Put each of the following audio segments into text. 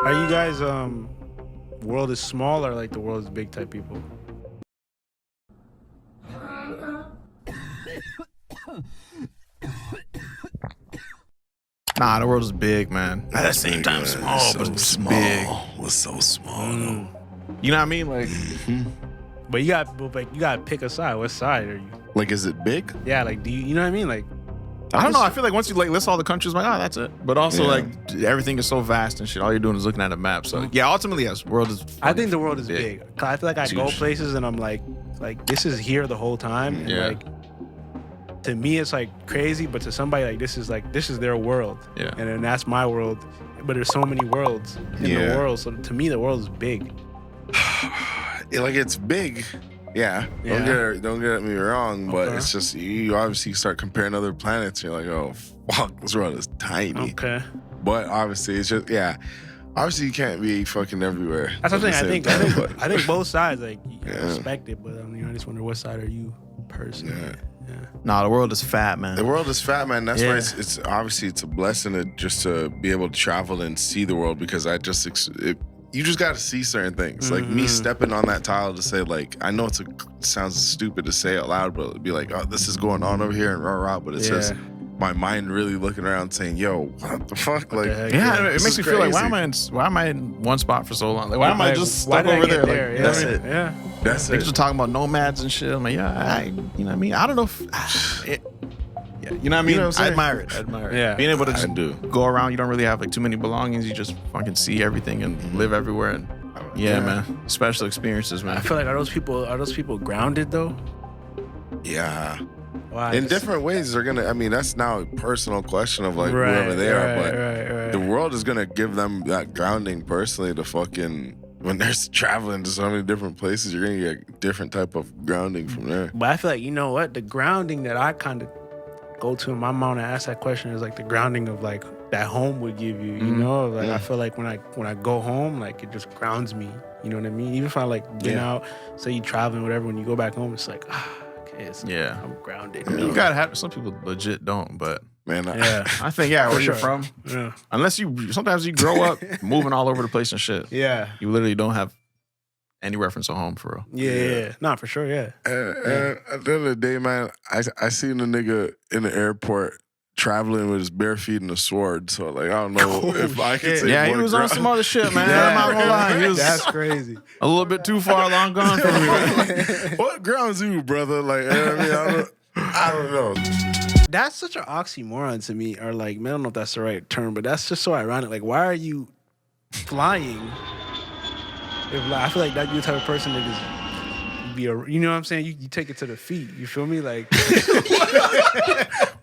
Are you guys world is small or like the world is big type people? Nah, the world is big, man. At the same time, small, so but it's small. big. Was so small though. You know what I mean? Like, But you gotta pick a side. What side are you? Like, is it big? Yeah, like do you know what I mean? Like I don't know. I feel like once you like list all the countries, like, oh, that's it. But also, Yeah. like, everything is so vast and shit. All you're doing is looking at a map. So, yeah, ultimately, yes, world is. I think the world is big. 'Cause I feel like I It's go huge. places and I'm like this is here the whole time. And Yeah. like to me it's like crazy, but to somebody like this is their world. Yeah. And then that's my world. But there's so many worlds in the Yeah. world. So to me the world is big. Like, it's big. Yeah. Yeah. Don't get me wrong, but Okay. it's just you obviously start comparing other planets. And you're like, oh fuck, this world is tiny. Okay. But obviously, it's just obviously you can't be fucking everywhere. That's what I'm at the saying. same time, but- I think both sides like you Yeah. respect it, but I just wonder what side are you personally? Yeah. Nah, the world is fat, man. The world is fat, man. That's why Yeah. it's obviously it's a blessing just to be able to travel and see the world because you just got to see certain things. Like me stepping on that tile to say, like, I know it sounds stupid to say out loud, but it'd be like, oh, this is going on over here and rah rah. But it's Yeah. just my mind really looking around saying, yo, what the fuck? What Like, the heck? Yeah, it This makes is me feel like crazy. why am I in one spot for so long? Like, why am I Like, just why stuck did I over get there? Like, Yeah, that's it. Yeah. that's Niggas it. are talking about nomads and shit. I'm like, yeah, you know what I mean? I don't know if, yeah, you know what I mean? You know what I'm I saying? admire it. I admire it. Yeah. Being able to I just do. go around, you don't really have like too many belongings. You just fucking see everything and live everywhere. And yeah, man, special experiences, I man. feel like are those people grounded though? Yeah. Why? In different ways, they're gonna. I mean, that's now a personal question of like Right, whoever they are, but right. the world is gonna give them that grounding personally to fucking when they're traveling to so many different places. You're gonna get a different type of grounding from there. But I feel like, you know what? The grounding that I kind of go to in my mind and ask that question is like the grounding of like that home would give you, you know? Like I feel like when I go home, like it just grounds me. You know what I mean? Even if I like been out, say you traveling, whatever, when you go back home, it's like, okay, Yeah. I'm grounded. You gotta have, some people legit don't, but Man, Yeah. I think, yeah, where you're sure. from, Yeah. unless sometimes you grow up moving all over the place and shit. Yeah. You literally don't have any reference to home for real. Yeah. Nah, for sure, yeah. and at the end of the day, man, I seen a nigga in the airport traveling with his bare feet and a sword. So like, I don't know if I could say Yeah, he more was on ground- some other shit, man. I'm not gonna lie. He was That's crazy. a little bit too far long gone from me. What grounds you, brother? Like, you know what I mean, I don't know. That's such an oxymoron to me, or like, man, I don't know if that's the right term, but that's just so ironic. Like, why are you flying? If like, I feel like that you're the type of person that just be a, you know what I'm saying? You take it to the feet. You feel me? Like,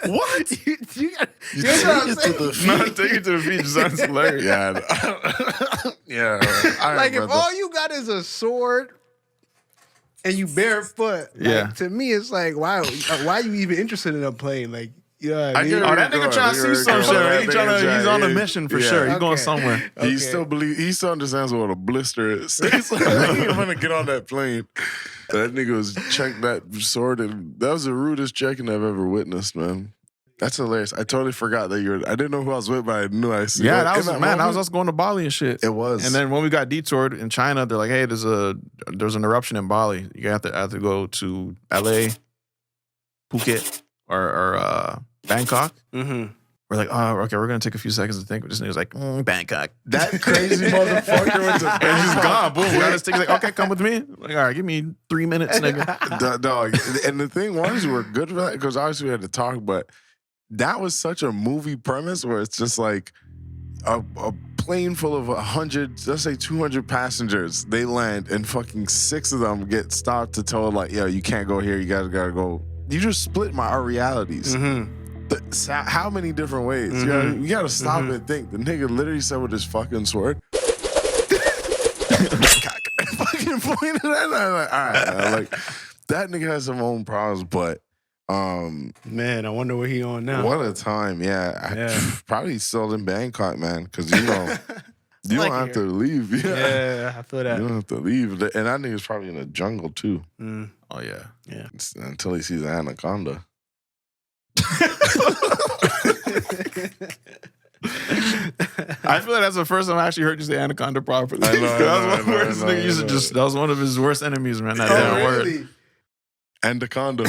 What? you got, You know what I'm take it to saying? the feet. No, take it to the feet sounds hilarious. Yeah, yeah. All right, Like, if brother. all you got is a sword and you barefoot, like, Yeah. to me, it's like, why are you even interested in a plane? Like, you know what I I mean? get it. Oh, that nigga trying to see some shit. He's on a Yeah. mission for Yeah. sure. He's going Okay. somewhere. He still understands what a blister is. He's like, I'm gonna get on that plane. That nigga was checked that sword, and that was the rudest checking I've ever witnessed, man. That's hilarious. I totally forgot that I didn't know who I was with, but I knew I see. Yeah, like, that was in man. That was moment, us going to Bali and shit. It was. And then when we got detoured in China, they're like, "Hey, there's an eruption in Bali. You have to go to LA, Phuket, or Bangkok." Mm-hmm. We're like, "Oh, okay. We're gonna take a few seconds to think." This nigga's like, Bangkok. that crazy motherfucker went to And he's gone. Bangkok. Boom. Got his ticket. Like, okay, come with me. Like, all right, give me 3 minutes, nigga. Dog. And the thing was, we were good for that because obviously we had to talk, but that was such a movie premise where it's just like a plane full of 100, let's say 200 passengers. They land and fucking 6 of them get stopped to tell like, yo, you can't go here. You guys gotta go. You just split our realities. Mm-hmm. How many different ways? You gotta stop and think. The nigga literally said with his fucking sword. Fucking pointed at it. I'm like, all right, man. Like that nigga has some own problems, but Man, I wonder what he on now. what a time, yeah. Yeah. Probably still in Bangkok, man, because you know you Like don't have to leave. Yeah. Yeah, I feel You that. don't have to leave, and that nigga's probably in the jungle too Mm, Oh yeah. yeah. until he sees an anaconda. I feel like that's the first time I actually heard you say anaconda properly. I know, That was one of his worst enemies, man. That damn word. Anaconda.